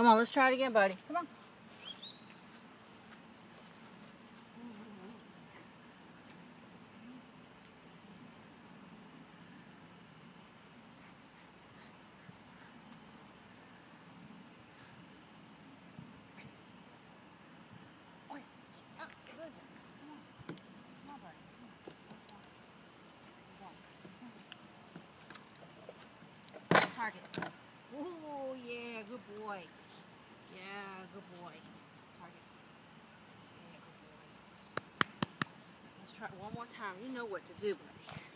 Come on, let's try it again, buddy. Come on. Target. Oh, yeah, good boy. Yeah, good boy. Target. Yeah, good boy. Let's try it one more time. You know what to do, buddy.